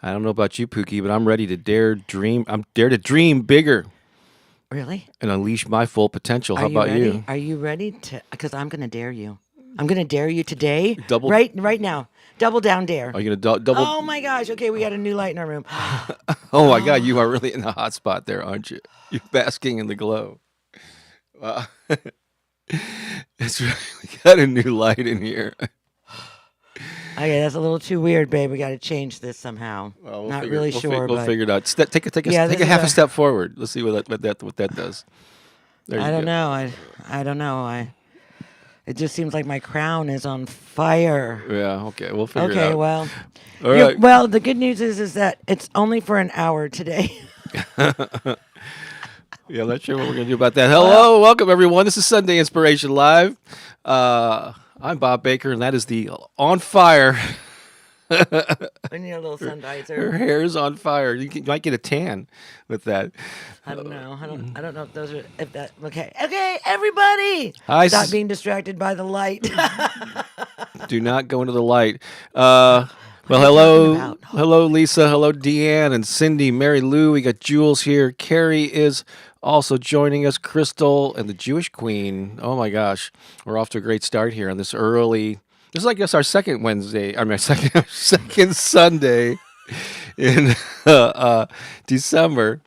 I don't know about you, Pookie, but I'm ready to dream. I'm dare to dream bigger Really? and unleash my full potential. How Are you about ready? you? Are you ready to? Because I'm going to dare you. I'm going to dare you today. Double. Right now. Double down dare. Are you gonna double? Oh my gosh. Okay, we got a new light in our room. Oh my God, you are really in the hot spot there, aren't you? You're basking in the glow. Wow. It's really we got a new light in here. Okay, that's a little too weird, babe. We got to change this somehow. Well, Not really sure, we'll but figure it out. yeah, Take this a is half a step forward. Let's see what that does. There I you don't go. know. I don't know. It just seems like my crown is on fire. Yeah. Okay. We'll figure it Okay, out. well, All right. well, the good news is that it's only for an hour today. Yeah, I'm not sure what we're gonna do about that. Hello, welcome everyone. This is Sunday Inspiration Live. I'm Bob Baker, and that is the on fire. I need a little sun Her visor. hair is on fire. You might get a tan with that. I don't know. I don't know if those are if that. Okay. Okay, everybody, Hi, stop being distracted by the light. do not go into the light. Well, are you hello, talking about? hello, Lisa. Hello, Deanne and Cindy, Mary Lou. We got Jules here. Carrie is also joining us. Crystal and the Jewish Queen. Oh my gosh, we're off to a great start here on this early. This is like our second Wednesday. I mean, second Sunday in December.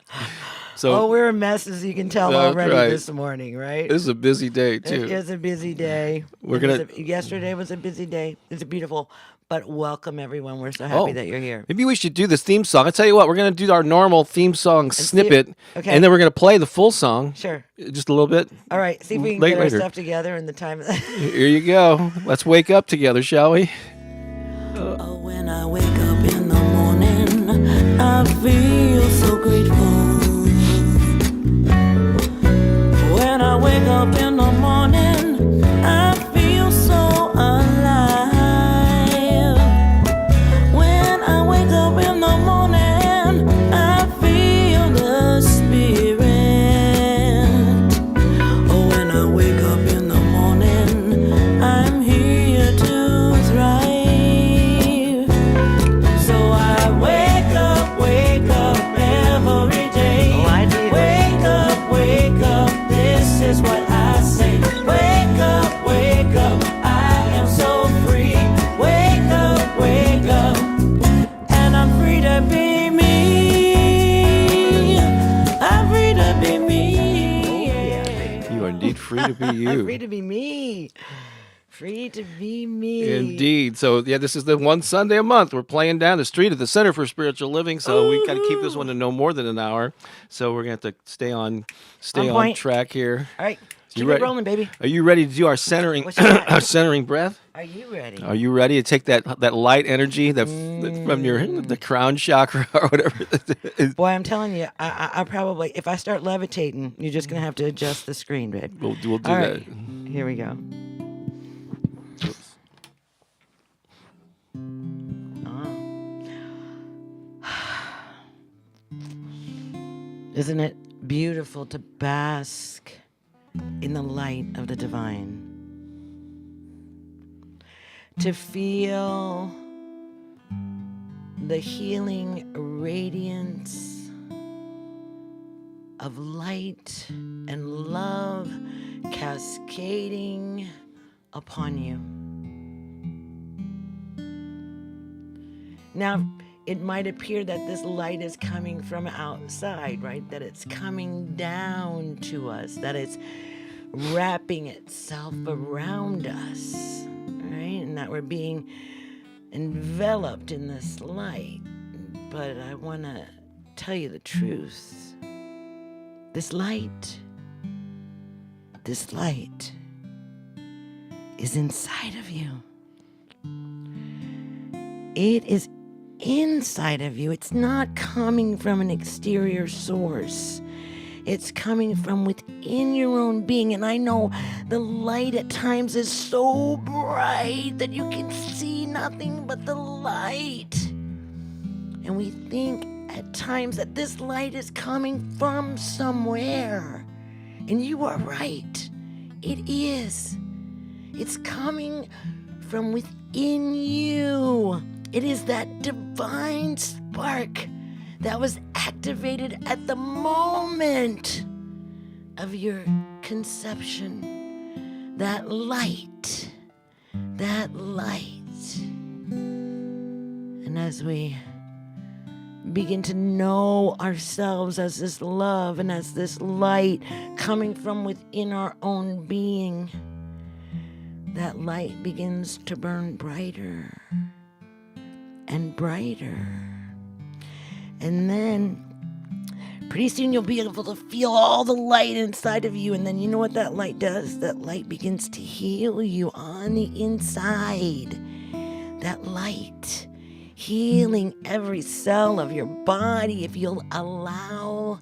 So Oh, we're a mess, as you can tell That's already right. this morning, right? this is a busy day It too. is a busy day. We're gonna- Yesterday was a busy day. It's beautiful, but welcome everyone. We're so happy that you're here. Maybe we should do this theme song. I tell you what, we're gonna do our normal theme song snippet, okay. and then we're gonna play the full song. Sure. Just a little bit. All right. See if we can Later. get our stuff together in the time. Here you go. Let's wake up together, shall we? Oh, when I wake up in the morning, I feel so grateful. When I wake up in the morning, I feel so alive. When I wake up in the morning, I feel the spirit. Oh, when I wake up in the morning, I'm here to thrive. So I wake up every day. Oh, I do. Wake up, this is what I say. Wake up, I am so free. Wake up, and I'm free to be me. I'm free to be me. You are indeed free to be you. I'm free to be me. Free to be me. Indeed. So yeah, this is the one Sunday a month. We're playing down the street at the Center for Spiritual Living. So we got to keep this one to no more than an hour. So we're gonna have to stay on point. track here. All right. Keep ready? it rolling, baby. Are you ready to do our centering What you got? our centering breath? Are you ready? Are you ready to take that light energy that from the crown chakra or whatever? Boy, I'm telling you, I probably, if I start levitating, you're just going to have to adjust the screen, babe. We'll do All that. right. Here we go. Isn't it beautiful to bask in the light of the divine? To feel the healing radiance of light and love cascading upon you. Now, it might appear that this light is coming from outside, right? That it's coming down to us, that it's wrapping itself around us, right? And that we're being enveloped in this light. But I want to tell you the truth. This light is inside of you. It is inside of you. It's not coming from an exterior source. It's coming from within your own being. And I know the light at times is so bright that you can see nothing but the light. And we think at times that this light is coming from somewhere. And you are right. It is. It's coming from within you. It is that divine spark that was activated at the moment of your conception. That light. That light. And as we begin to know ourselves as this love and as this light coming from within our own being, that light begins to burn brighter and brighter. And then pretty soon you'll be able to feel all the light inside of you. And then you know what that light does? That light begins to heal you on the inside. That light healing every cell of your body if you'll allow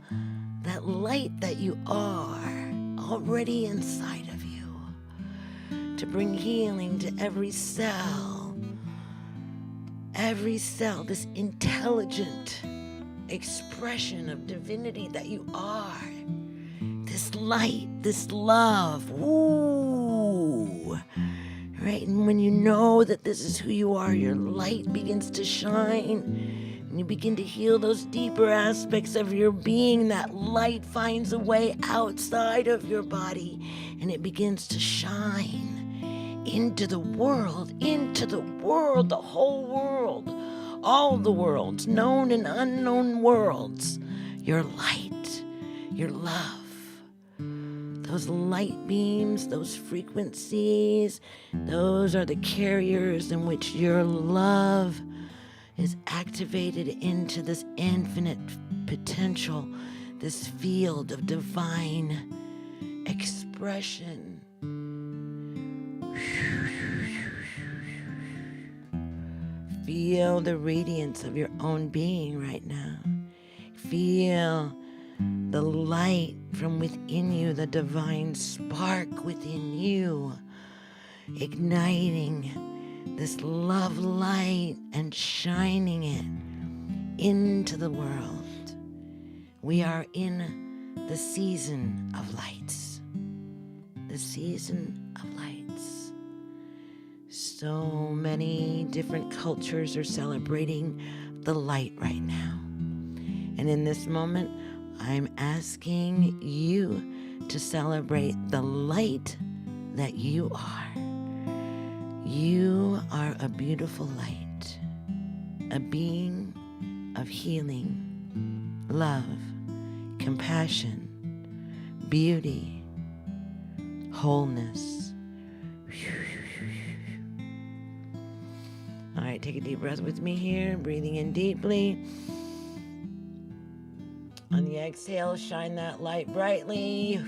that light that you are already inside of you to bring healing to every cell, this intelligent expression of divinity that you are, this light, this love. Ooh. Right? And when you know that this is who you are, your light begins to shine. And you begin to heal those deeper aspects of your being. That light finds a way outside of your body. And it begins to shine into the world, the whole world. All the worlds, known and unknown worlds. Your light, your love. Those light beams, those frequencies, those are the carriers in which your love is activated into this infinite potential, this field of divine expression. Feel the radiance of your own being right now. Feel the light from within you, the divine spark within you, igniting this love light and shining it into the world. We are in the season of lights. The season of lights. So many different cultures are celebrating the light right now. And in this moment, I'm asking you to celebrate the light that you are. You are a beautiful light, a being of healing, love, compassion, beauty, wholeness. All right, take a deep breath with me here, breathing in deeply. On the exhale, shine that light brightly.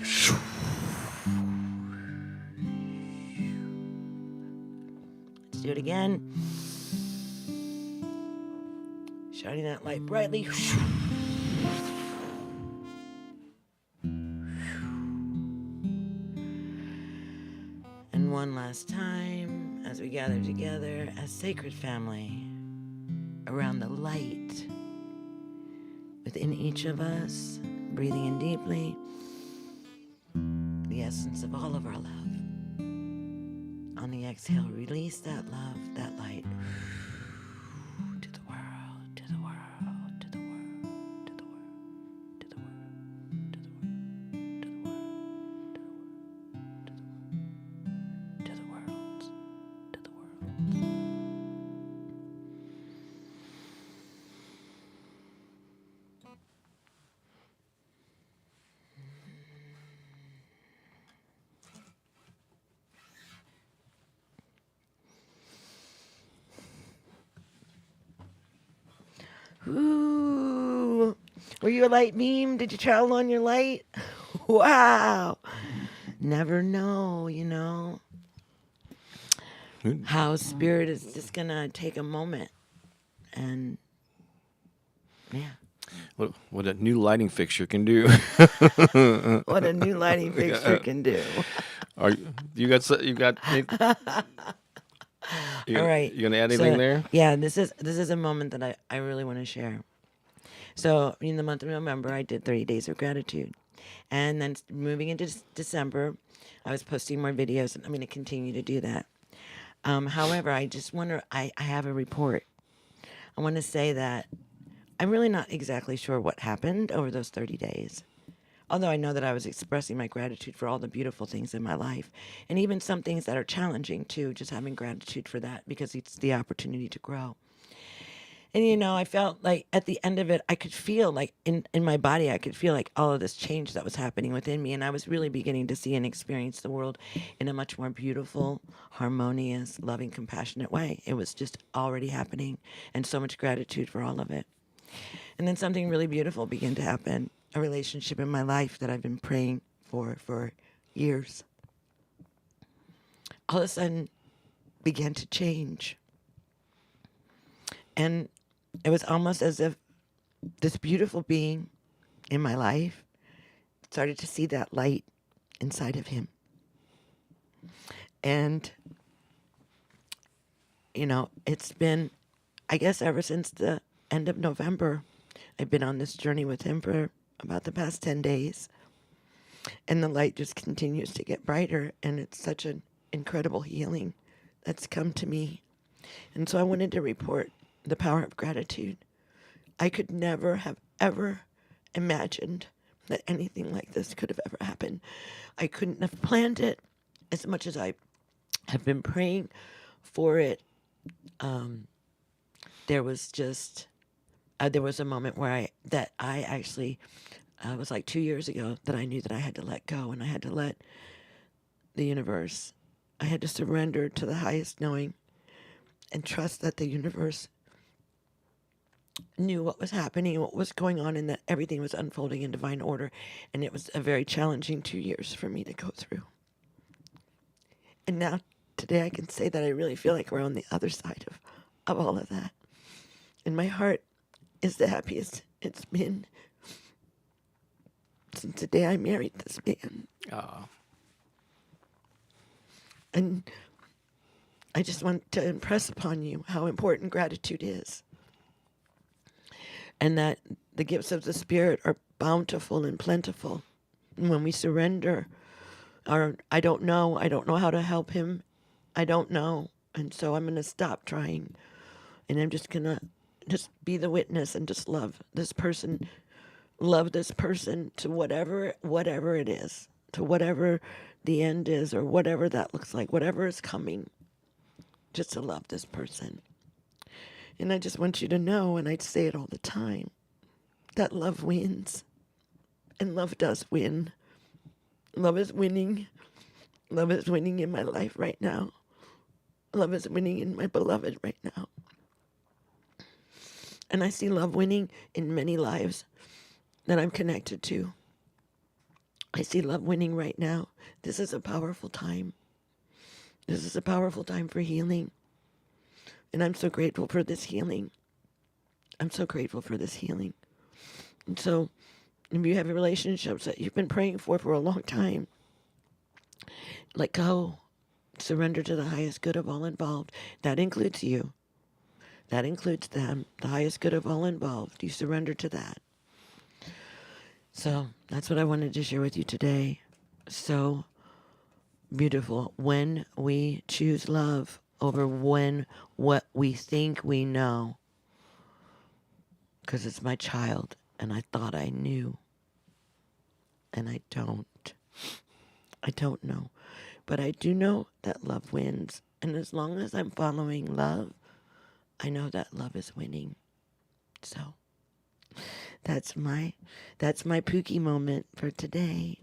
Let's do it again. Shining that light brightly. And one last time, as we gather together as sacred family around the light within each of us, breathing in deeply, the essence of all of our love. On the exhale, release that love, that light to the world, to the world, to the world, to the world, to the world, to the world, to the world, to the world. Ooh, were you a light beam? Did you travel on your light? Wow. Never know, how spirit is just going to take a moment and, yeah. What a new lighting fixture can do. What a new lighting fixture can do. You got All right. You gonna add anything there? Yeah, this is a moment that I really want to share. So in the month of November, I did 30 days of gratitude. And then moving into December, I was posting more videos, and I'm going to continue to do that. However, I just wonder, I have a report. I want to say that I'm really not exactly sure what happened over those 30 days. Although I know that I was expressing my gratitude for all the beautiful things in my life, and even some things that are challenging too, just having gratitude for that because it's the opportunity to grow. And I felt like at the end of it, I could feel like in my body, I could feel like all of this change that was happening within me. And I was really beginning to see and experience the world in a much more beautiful, harmonious, loving, compassionate way. It was just already happening, and so much gratitude for all of it. And then something really beautiful began to happen, a relationship in my life that I've been praying for years. All of a sudden began to change. And it was almost as if this beautiful being in my life started to see that light inside of him. And, it's been, I guess, ever since the end of November, I've been on this journey with him for about the past 10 days. And the light just continues to get brighter. And it's such an incredible healing that's come to me. And so I wanted to report the power of gratitude. I could never have ever imagined that anything like this could have ever happened. I couldn't have planned it as much as I have been praying for it. There was just, there was a moment where I actually, it was like 2 years ago that I knew that I had to let go, and I had to let the universe, I had to surrender to the highest knowing and trust that the universe knew what was happening, what was going on, and that everything was unfolding in divine order. And it was a very challenging 2 years for me to go through. And now, today, I can say that I really feel like we're on the other side of all of that. And my heart is the happiest it's been since the day I married this man. Oh. And I just want to impress upon you how important gratitude is. And that the gifts of the Spirit are bountiful and plentiful. And when we surrender, I don't know how to help him. I don't know. And so I'm going to stop trying. And I'm just going to just be the witness and just love this person to whatever it is, to whatever the end is, or whatever that looks like, whatever is coming, just to love this person. And I just want you to know, and I say it all the time, that love wins. And love does win. Love is winning. Love is winning in my life right now. Love is winning in my beloved right now. And I see love winning in many lives that I'm connected to. I see love winning right now. This is a powerful time. This is a powerful time for healing. And I'm so grateful for this healing. I'm so grateful for this healing. And so, if you have relationships that you've been praying for a long time, let go. Surrender to the highest good of all involved. That includes you. That includes them. The highest good of all involved. You surrender to that. So, that's what I wanted to share with you today. So beautiful. When we choose love over what we think we know. Because it's my child, and I thought I knew. And I don't. I don't know. But I do know that love wins. And as long as I'm following love, I know that love is winning. So that's my Pooki moment for today.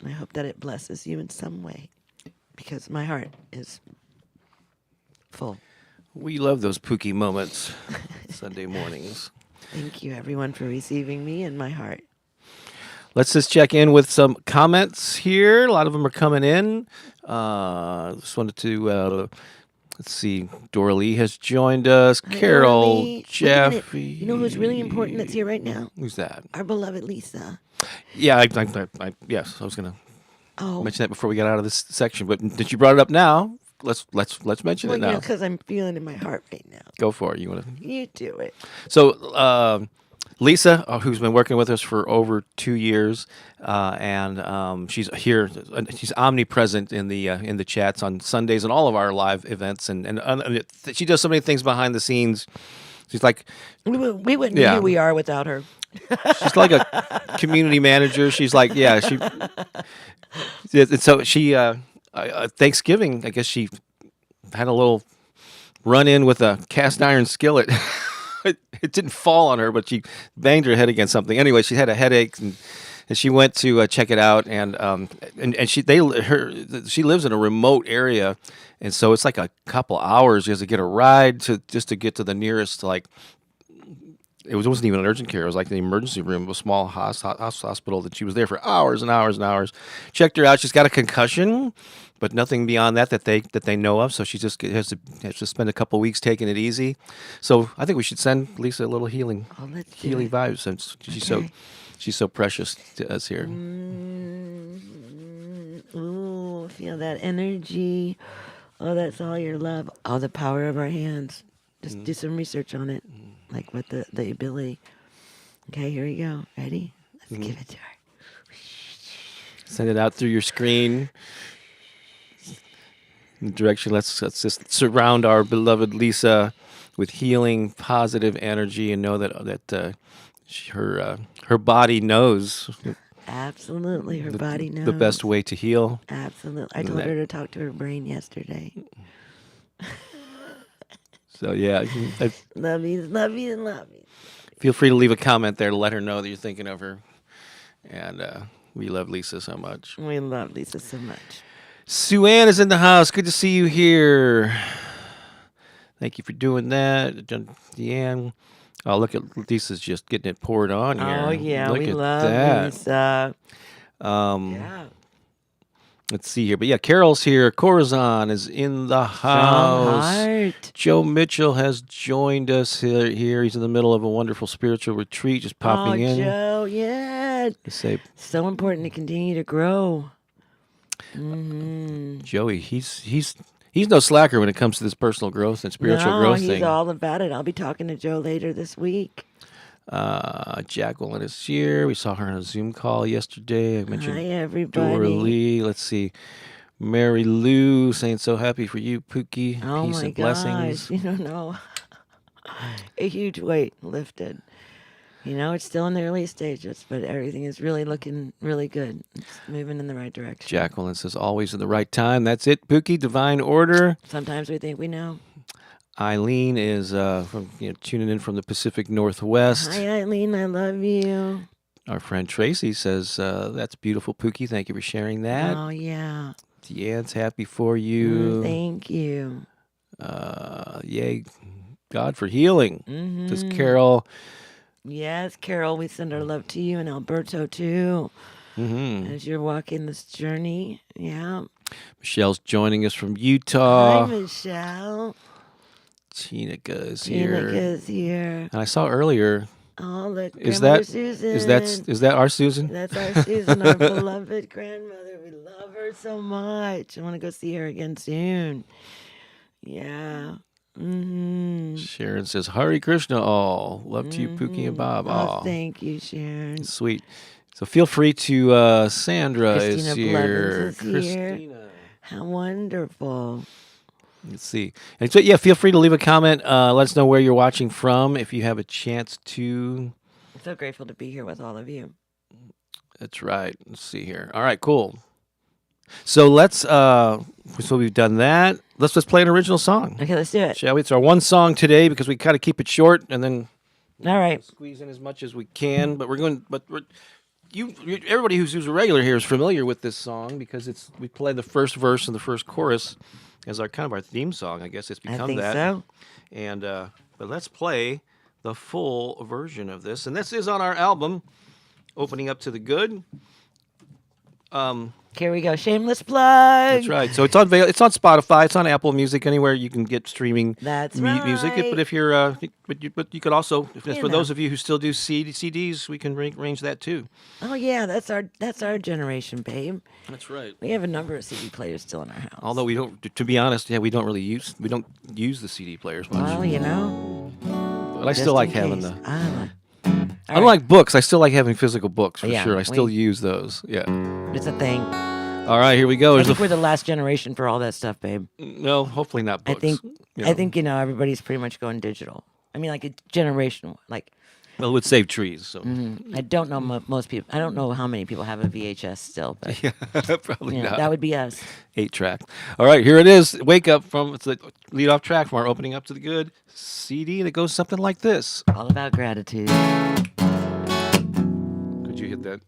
I hope that it blesses you in some way, because my heart is full. We love those Pooki moments Sunday mornings. Thank you, everyone, for receiving me in my heart. Let's just check in with some comments here. A lot of them are coming in. Just wanted to, let's see. Dora Lee has joined us. Hi, Carol, Dora Lee. Jeffy. You know who's really important that's here right now? Who's that? Our beloved Lisa. Yeah, yes, I was going to Oh, mention that before we got out of this section. But since you brought it up now, let's mention well, it now. because I'm feeling in my heart right now. Go for it. You want to? You do it. So Lisa, who's been working with us for over 2 years, and she's here. She's omnipresent in the chats on Sundays and all of our live events, and she does so many things behind the scenes She's like, We wouldn't be Yeah. who we are without her. she's like a community manager. She's like, yeah, she. Yeah, and so she, Thanksgiving, I guess she had a little run in with a cast iron skillet. It didn't fall on her, but she banged her head against something. Anyway, she had a headache, and she went to check it out. And she lives in a remote area, and so it's like a couple hours. You have to get a ride just to get to the nearest like. It wasn't even an urgent care. It was like the emergency room of a small hospital that she was there for hours and hours and hours. Checked her out. She's got a concussion, but nothing beyond that they know of. So she just has to spend a couple weeks taking it easy. So I think we should send Lisa a little healing Let's do healing it. vibes since she's so precious to us here. Ooh, feel that energy. Oh, that's all your love. Oh, the power of our hands. Just do some research on it, like with the ability. Okay, here we go. Ready? Let's give it to her. Send it out through your screen. In the direction. Let's just surround our beloved Lisa with healing, positive energy, and know that her body knows Absolutely, her body knows. the best way to heal. Absolutely. I told her to talk to her brain yesterday. So yeah, Love you, love you, love you. feel free to leave a comment there to let her know that you're thinking of her. And we love Lisa so much. We love Lisa so much. Sue Ann is in the house. Good to see you here. Thank you for doing that, Deanne. Oh, look at Lisa's just getting it poured on here. Oh, yeah, look we at love that. Lisa. Yeah. Let's see here. But yeah, Carol's here. Corazon is in the house. Heart. Joe Mitchell has joined us here. He's in the middle of a wonderful spiritual retreat, just popping in. Joe, yeah. Say, So important to continue to grow. Joey, he's no slacker when it comes to this personal growth and spiritual growth he's thing. all about it. I'll be talking to Joe later this week. Jacqueline is here. We saw her on a Zoom call yesterday. I mentioned Hi, everybody. Dora Lee. Let's see. Mary Lou saying so happy for you, Pooki. Oh Peace my and blessings. gosh, you don't know. A huge weight lifted. You know, it's still in the early stages, but everything is really looking really good. It's moving in the right direction. Jacqueline says always in the right time. That's it, Pooki. Divine order. Sometimes we think we know. Eileen is tuning in from the Pacific Northwest. Hi, Eileen. I love you. Our friend Tracy says, that's beautiful, Pooki. Thank you for sharing that. Oh, yeah. Deanne's happy for you. Thank you. Yay, God for healing. Says Carol. Yes, Carol, we send our love to you, and Alberto, too, as you're walking this journey. Yeah. Michelle's joining us from Utah. Hi, Michelle. Tinica is here. Tina's here. And I saw earlier. Oh, look, Is Grandmother that Susan. is that our Susan? That's our Susan, our beloved grandmother. We love her so much. I want to go see her again soon. Yeah. Sharon says, Hare Krishna all. Love to you, Pooki and Bob. Oh, Oh, thank you, Sharon. sweet. So feel free to, Sandra is Christina here. Blevins is here. Christina. How wonderful. Let's see. And so, yeah, feel free to leave a comment. Let us know where you're watching from if you have a chance to. I'm so grateful to be here with all of you. That's right. Let's see here. All right, cool. So so we've done that. Let's just play an original song. Okay, let's do it. Shall we? It's our one song today because we kind of keep it short and then All right. squeeze in as much as we can. But everybody who's a regular here is familiar with this song because we play the first verse and the first chorus as our kind of our theme song. I guess it's become I think that. so. And but let's play the full version of this, and this is on our album, Opening Up to the Good. Here we go. Shameless plug. That's right. So it's on Spotify, it's on Apple Music, anywhere you can get streaming That's music. right. But if you're, but you could also, for know. those of you who still do CDs, we can arrange that too. Oh yeah, that's our generation, babe. That's right. We have a number of CD players still in our house. Although we don't, to be honest, we don't use the CD players much. Well, you know. But I still like having the. Unlike books, I still like having physical books for Yeah, sure. I still we- use those. Yeah. It's a thing. All right, here we go. I There's think we're the last generation for all that stuff, babe. no, hopefully not I books. think everybody's pretty much going digital. I mean, like a generational. Like Well, it would save trees. So I don't know most people. I don't know how many people have a VHS still, but probably you know, not. that would be us. 8-track. All right, here it is. Wake Up from it's the lead off track from our Opening Up to the Good CD that goes something like this. All about gratitude. Could you hit that?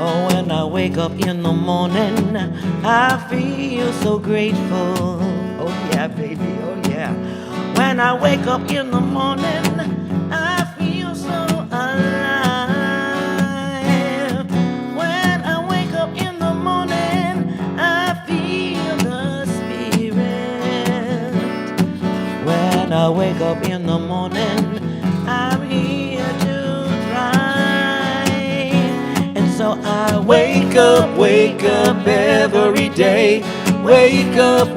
Oh, when I wake up in the morning, I feel so grateful. Oh yeah, baby, oh yeah. When I wake up in the morning, I feel so alive. When I wake up in the morning, I feel the spirit. When I wake up in the morning, I'm here to thrive. And so I wake up every day. Wake up,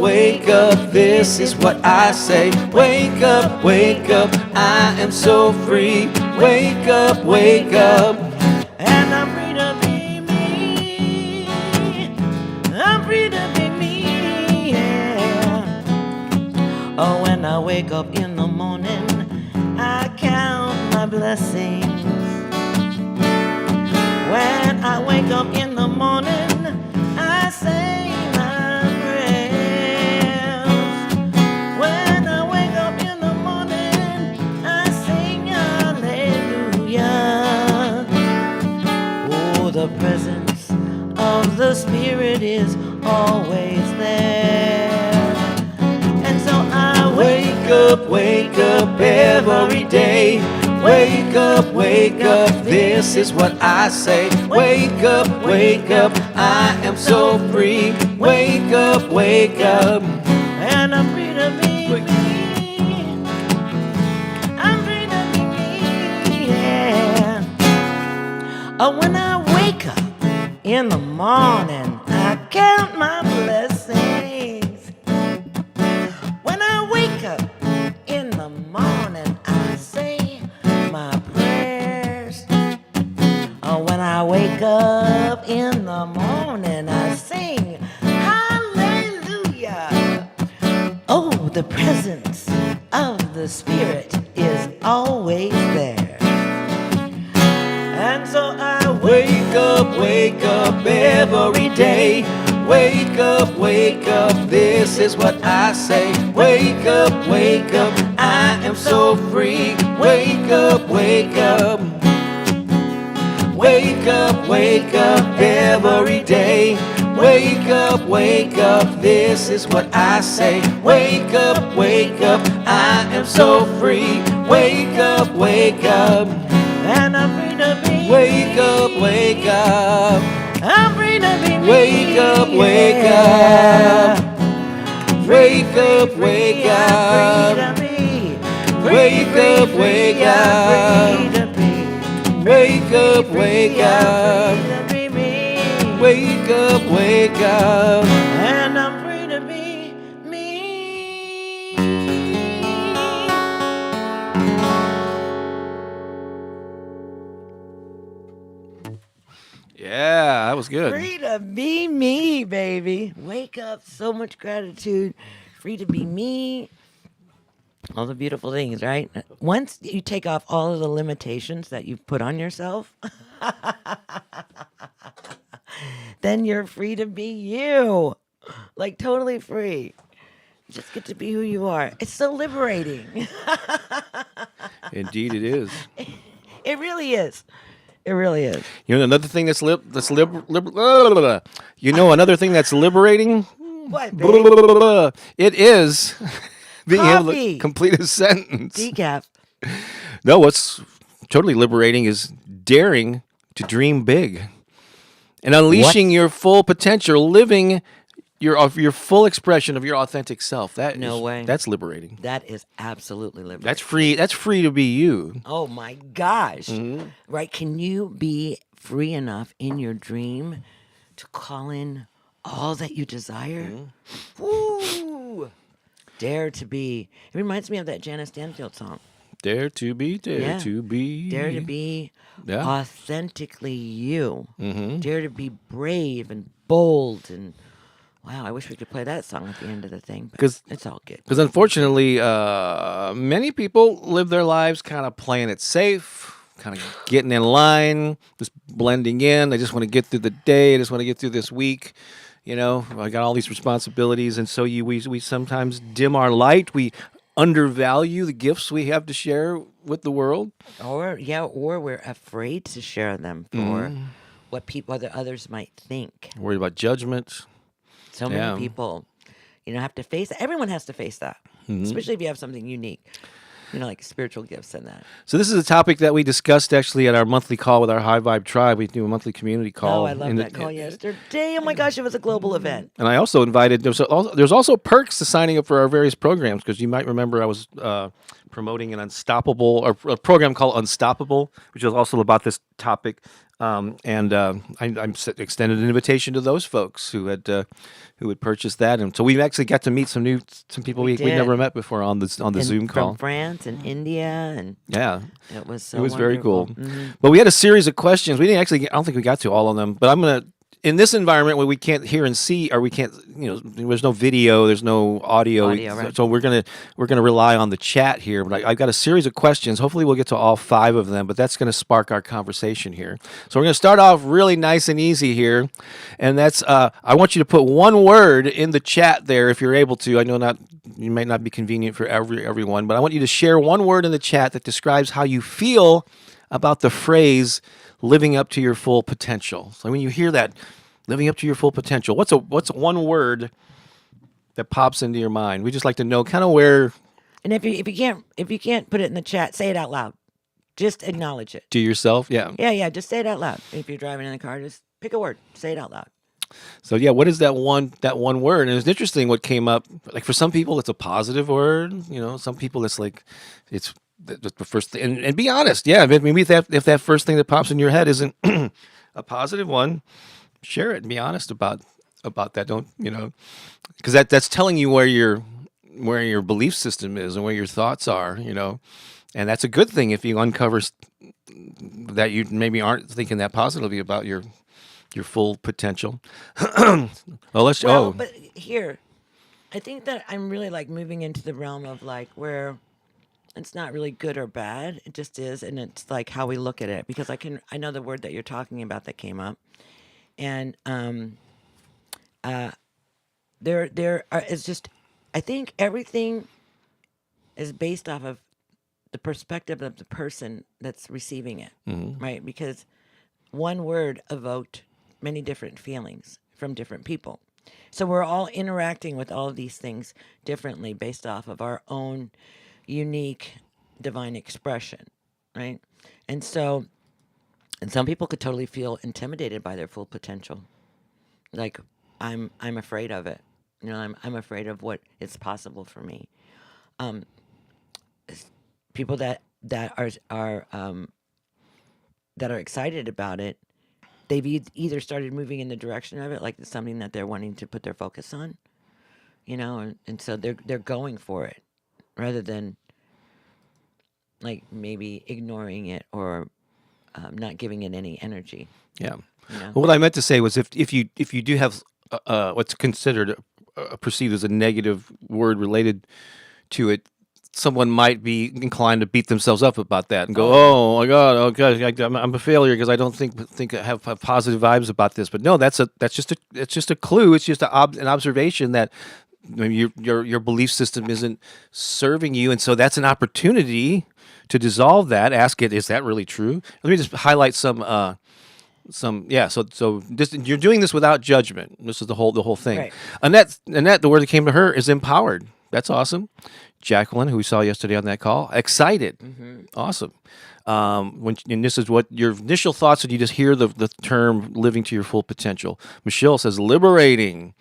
this is what I say. Wake up, I am so free. Wake up, and I'm free to be me. I'm free to be me, yeah. Oh, when I wake up in the morning, I count my blessings. When I wake up in the morning, I say my prayers. When I wake up in the morning, I sing hallelujah. Oh, the presence of the Spirit is always there. And so I wake up every day. Wake up, this is what I say. Wake up, I am so free. Wake up, and I'm free to be me. I'm free to be me, yeah. Oh, when I wake up in the morning, I count my blessings. When I wake up in the morning, I say my prayers. Oh, when I wake up in the morning, I sing hallelujah. Oh, the presence of the Spirit is always there. And so I wake up every day. Wake up, this is what I say. Wake up, I am so free. Wake up, wake up every day. Wake up, this is what I say. Wake up, I am so free. Wake up, and I'm free to be. Wake up, I'm free to be me. Wake up, Wake up, Wake up, Wake up, Wake up, wake up, and I'm free to be me. Yeah, that was good. Free to be me, baby. Wake up, so much gratitude. Free to be me. All the beautiful things, right? Once you take off all of the limitations that you've put on yourself, then you're free to be you. Like totally free. Just get to be who you are. It's so liberating. Indeed, it is. It really is. It really is. You know another thing you know another thing that's liberating? What, babe? It is being able Coffee. to complete a sentence. Decaf. No, what's totally liberating is daring to dream big and unleashing your full potential, living your full expression of your authentic self. No way. That's liberating. That is absolutely liberating. That's free. That's free to be you. Oh my gosh. Right? Can you be free enough in your dream to call in all that you desire? Woo! Dare to be. It reminds me of that Janice Stanfield song. Dare to be, dare Yeah. to be. Dare to be Yeah. authentically you. Mm-hmm. Dare to be brave and bold. And wow, I wish we could play that song at the end of the thing, but Because it's all good. unfortunately, many people live their lives kind of playing it safe, kind of getting in line, just blending in. They just want to get through the day. They just want to get through this week. You know, I got all these responsibilities, and so we sometimes dim our light. We undervalue the gifts we have to share with the world. Or we're afraid to share them for what others might think. Worried about judgment. So Yeah. many people, have to face. Everyone has to face that, especially if you have something unique, like spiritual gifts and that. So this is a topic that we discussed actually at our monthly call with our High Vibe Tribe. We do a monthly community call. Oh, I love that call yesterday. Oh my gosh, it was a global event. And I also invited. There's also perks to signing up for our various programs, because you might remember I was promoting an a program called Unstoppable, which is also about this topic. I extended an invitation to those folks who had purchased that, and so we actually got to meet some people we never met before on the Zoom call from France and India, and yeah, it was so it was wonderful. very cool. But we had a series of questions. We didn't actually. I don't think we got to all of them. But I'm gonna. In this environment where we can't hear and see, or we can't, there's no video, there's no audio, Right. so we're gonna rely on the chat here. But I've got a series of questions. Hopefully, we'll get to all 5 of them. But that's going to spark our conversation here. So we're going to start off really nice and easy here, and that's I want you to put one word in the chat there if you're able to. I know you might not be convenient for everyone, but I want you to share one word in the chat that describes how you feel about the phrase living up to your full potential. So when you hear that, living up to your full potential, what's one word that pops into your mind? We just like to know kind of where. And if you can't put it in the chat, say it out loud. Just acknowledge it To yourself, yeah. Yeah. Just say it out loud. If you're driving in the car, just pick a word, say it out loud. So yeah, what is that one word? And it was interesting what came up. Like for some people, it's a positive word. Some people it's like it's the first thing. And be honest, yeah. Maybe if that first thing that pops in your head isn't a positive one, share it and be honest about that. Don't because that's telling you where your belief system is and where your thoughts are. And that's a good thing if you uncover that you maybe aren't thinking that positively about your full potential. But here, I think that I'm really like moving into the realm of like where it's not really good or bad. It just is, and it's like how we look at it. Because I know the word that you're talking about that came up, and it's just, I think everything is based off of the perspective of the person that's receiving it, right? Because one word evoked many different feelings from different people. So we're all interacting with all of these things differently based off of our own unique divine expression, right? And some people could totally feel intimidated by their full potential. Like I'm afraid of it. I'm afraid of what is possible for me. People that are excited about it, they've either started moving in the direction of it, like it's something that they're wanting to put their focus on, and so they're going for it rather than like maybe ignoring it or not giving it any energy. Yeah. Well, what I meant to say was if you do have what's considered perceived as a negative word related to it, someone might be inclined to beat themselves up about that and go, "Oh my God, oh gosh, I'm a failure because I don't think I have positive vibes about this." But no, that's just a clue. It's just an observation that maybe your belief system isn't serving you, and so that's an opportunity to dissolve that. Ask it, is that really true? Let me just highlight some. So you're doing this without judgment. This is the whole thing. Right. Annette, the word that came to her is empowered. That's awesome. Jacqueline, who we saw yesterday on that call, excited. Awesome. And this is what your initial thoughts when you just hear the term living to your full potential. Michelle says liberating.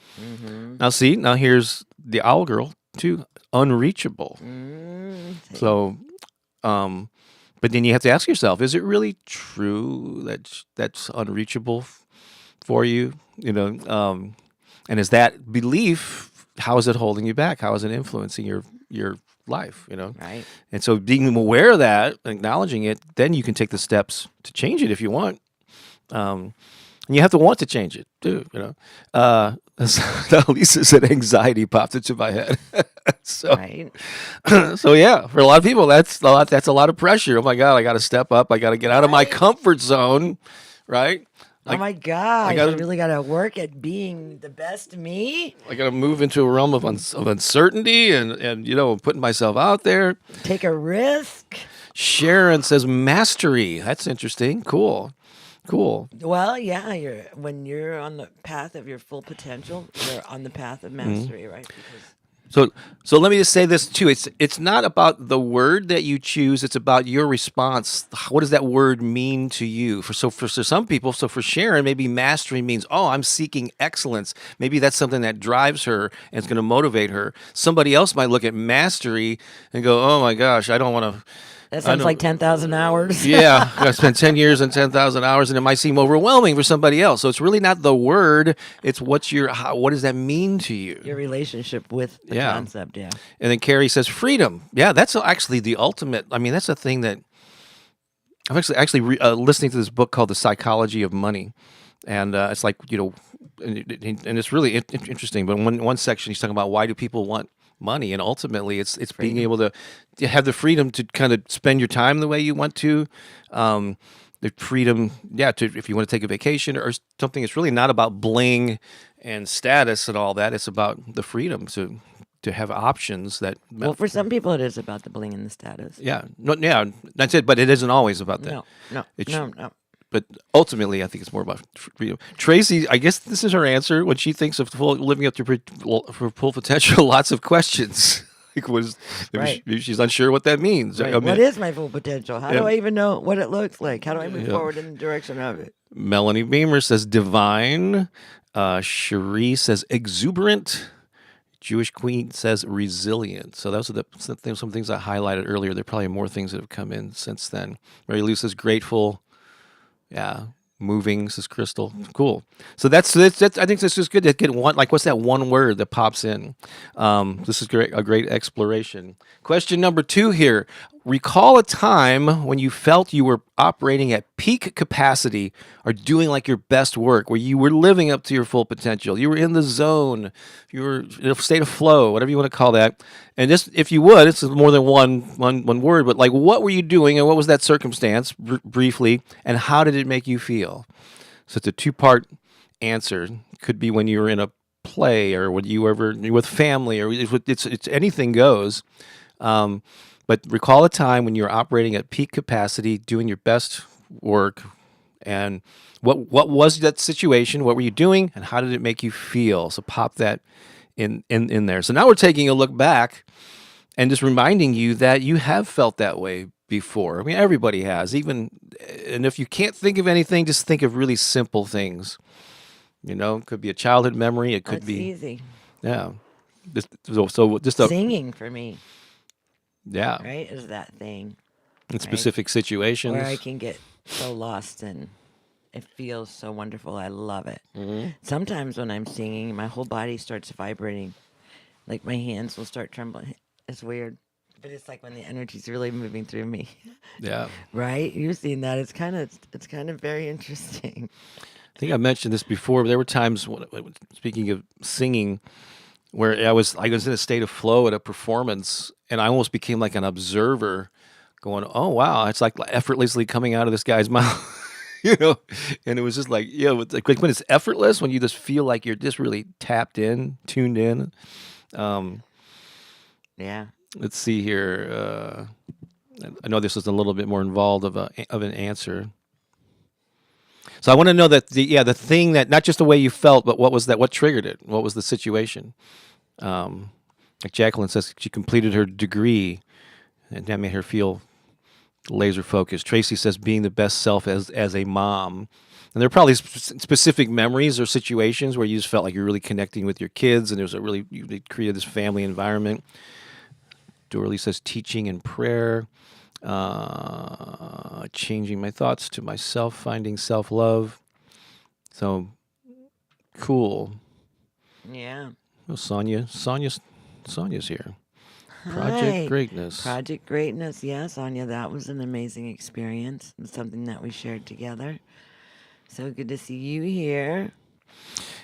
Now here's the owl girl too, unreachable. So, but then you have to ask yourself, is it really true that that's unreachable for you? And is that belief, how is it holding you back? How is it influencing your life, Right. And so being aware of that, acknowledging it, then you can take the steps to change it if you want. And you have to want to change it too. Lisa said anxiety popped into my head. so, Right. so yeah, for a lot of people, that's a lot. That's a lot of pressure. Oh my God, I got to step up. I got to get out of my Right. comfort zone, right? Oh my gosh, I gotta- really got to work at being the best me. I got to move into a realm of uncertainty and putting myself out there. Take a risk. Sharon says mastery. That's interesting. Cool. Well, yeah, when you're on the path of your full potential, you're on the path of mastery, right? Because So let me just say this too. It's not about the word that you choose. It's about your response. What does that word mean to you? For some people, so for Sharon, maybe mastery means, oh, I'm seeking excellence. Maybe that's something that drives her and it's going to motivate her. Somebody else might look at mastery and go, oh my gosh, I don't want to. that sounds like 10,000 hours. Yeah, I spent 10 years and 10,000 hours, and it might seem overwhelming for somebody else. So it's really not the word; it's what does that mean to you? Your relationship with the concept, yeah. And then Carrie says freedom. Yeah, that's actually the ultimate. I mean, that's a thing that I'm actually listening to this book called The Psychology of Money, and it's like and it's really interesting. But in one section, he's talking about why do people want money, and ultimately it's being able to have the freedom to kind of spend your time the way you want to, the freedom to if you want to take a vacation or something. It's really not about bling and status and all that. It's about the freedom to have options that Well, for some people, it is about the bling and the status. that's it, but it isn't always about that. No. But ultimately, I think it's more about freedom. Tracy, I guess this is her answer when she thinks of living up to her full potential. Lots of questions. Maybe she's unsure what that means. Right. I mean, what is my full potential? How do I even know what it looks like? How do I move forward in the direction of it? Melanie Beamer says divine. Cherie says exuberant. Jewish Queen says resilient. So those are some things I highlighted earlier. There are probably more things that have come in since then. Mary Lou says grateful. Yeah, moving, says Crystal. Cool. So that's I think this is good to get one. Like, what's that one word that pops in? This is a great exploration. Question number 2 here. Recall a time when you felt you were operating at peak capacity or doing like your best work, where you were living up to your full potential. You were in the zone. You were in a state of flow, whatever you want to call that. And just, if you would, it's more than one word, but like, what were you doing and what was that circumstance, briefly, and how did it make you feel? So it's a 2-part answer. Could be when you were in a play or when you're with family, or it's anything goes. But recall a time when you were operating at peak capacity, doing your best work, and what was that situation? What were you doing, and how did it make you feel? So pop that in there. So now we're taking a look back and just reminding you that you have felt that way before. I mean, everybody has. And if you can't think of anything, just think of really simple things. It could be a childhood memory. It could That's be easy. Yeah. Just Singing for me. Yeah. Right, is that thing. In specific situations. Where I can get so lost and it feels so wonderful. I love it. Mm-hmm. Sometimes when I'm singing, my whole body starts vibrating. Like my hands will start trembling. It's weird. But it's like when the energy's really moving through me. Yeah. Right? You've seen that. It's kind of very interesting. I think I mentioned this before, but there were times, speaking of singing, where I was in a state of flow at a performance, and I almost became like an observer, going, "Oh wow, it's like effortlessly coming out of this guy's mouth," And it was just like, like when it's effortless, when you just feel like you're just really tapped in, tuned in. Yeah. Let's see here. I know this is a little bit more involved of an answer. So I want to know that the thing that, not just the way you felt, but what triggered it? What was the situation? Like Jacqueline says, she completed her degree, and that made her feel laser focused. Tracy says being the best self as a mom. And there are probably specific memories or situations where you just felt like you're really connecting with your kids, and you created this family environment. Dorley says teaching and prayer. Changing my thoughts to myself, finding self-love. So cool. Yeah. Oh, Sonya's here. Project Hi. Greatness. Project Greatness. Yes, Anya, that was an amazing experience and something that we shared together. So good to see you here.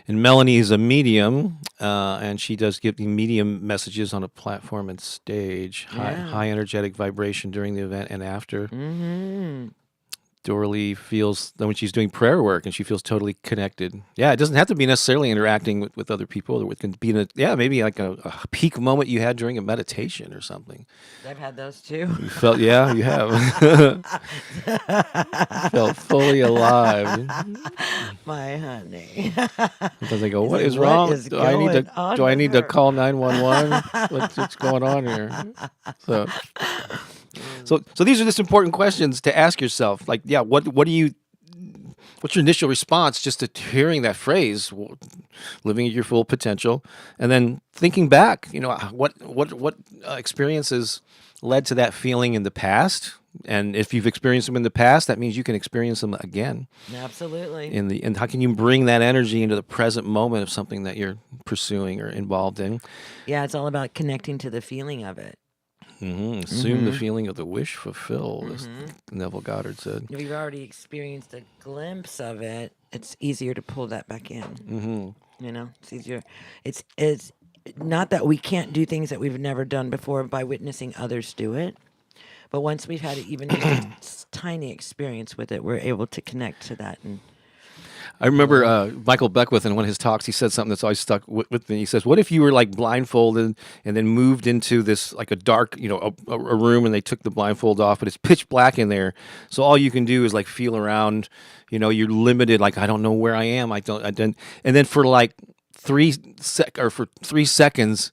And Melanie is a medium, and she does give the medium messages on a platform and stage. Yeah. High energetic vibration during the event and after. Mm-hmm. Dorley feels that when she's doing prayer work and she feels totally connected. Yeah, it doesn't have to be necessarily interacting with other people. Or it can be maybe like a peak moment you had during a meditation or something. I've had those too. You felt, yeah, you have. Felt fully alive. My honey. Sometimes I go, He's what like, is what wrong? is going on Do I with need to her? call 911? What's going on here? So so these are just important questions to ask yourself. Like, yeah, what's your initial response just to hearing that phrase, living at your full potential, and then thinking back, what experiences led to that feeling in the past, and if you've experienced them in the past, that means you can experience them again. Absolutely. And how can you bring that energy into the present moment of something that you're pursuing or involved in? Yeah, it's all about connecting to the feeling of it. Assume the feeling of the wish fulfilled, as Neville Goddard said. If you've already experienced a glimpse of it, it's easier to pull that back in. It's easier. It's not that we can't do things that we've never done before by witnessing others do it, but once we've had even just a tiny experience with it, we're able to connect to that. And I remember Michael Beckwith in one of his talks. He said something that's always stuck with me. He says, "What if you were like blindfolded and then moved into this like a dark, a room, and they took the blindfold off, but it's pitch black in there. So all you can do is like feel around. You're limited. Like I don't know where I am. I didn't. And then for like 3 seconds,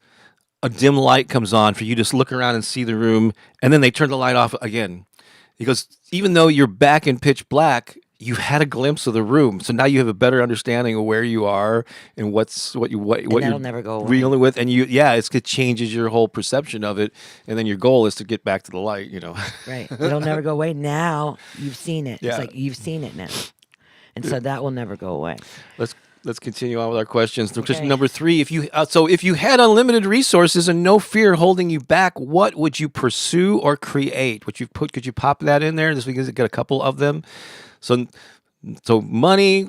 a dim light comes on for you to just look around and see the room, and then they turn the light off again. Because even though you're back in pitch black, you've had a glimpse of the room, so now you have a better understanding of where you are and what that'll you're never go away. dealing with, and it changes your whole perception of it, and then your goal is to get back to the light. Right, it'll never go away. Now you've seen it. Yeah. It's like you've seen it now, and so that will never go away. Let's continue on with our questions. Question Okay. number 3: If you had unlimited resources and no fear holding you back, what would you pursue or create? Could you pop that in there? This we can get a couple of them. So money,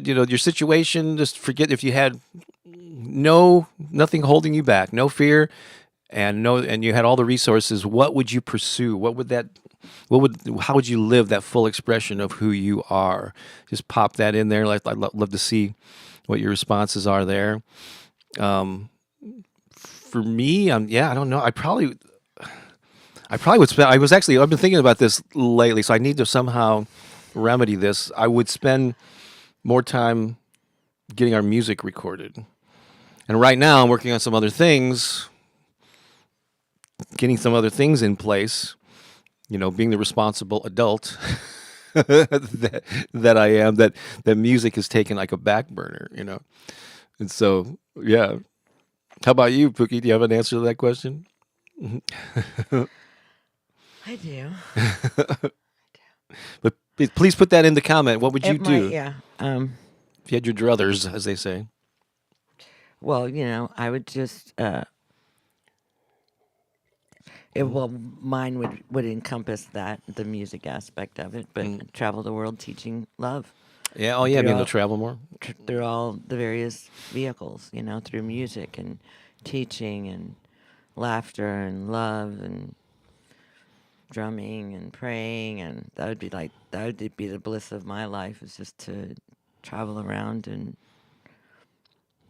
your situation. Just forget if you had nothing holding you back, no fear, and you had all the resources. What would you pursue? How would you live that full expression of who you are? Just pop that in there. I'd love to see what your responses are there. For me, I don't know. I probably would spend. I've been thinking about this lately, so I need to somehow remedy this. I would spend more time getting our music recorded. And right now I'm working on some other things, getting some other things in place, being the responsible adult that I am, that music has taken like a back burner, And so, yeah. How about you, Pooki? Do you have an answer to that question? I do. But please put that in the comment. What would you do? Yeah. If you had your druthers, as they say. Well, I would just. Mine would encompass the music aspect of it, but travel the world teaching love. Yeah. Oh, yeah. Being able to travel more. Through all the various vehicles, through music and teaching and laughter and love and drumming and praying, and that would be the bliss of my life, is just to travel around and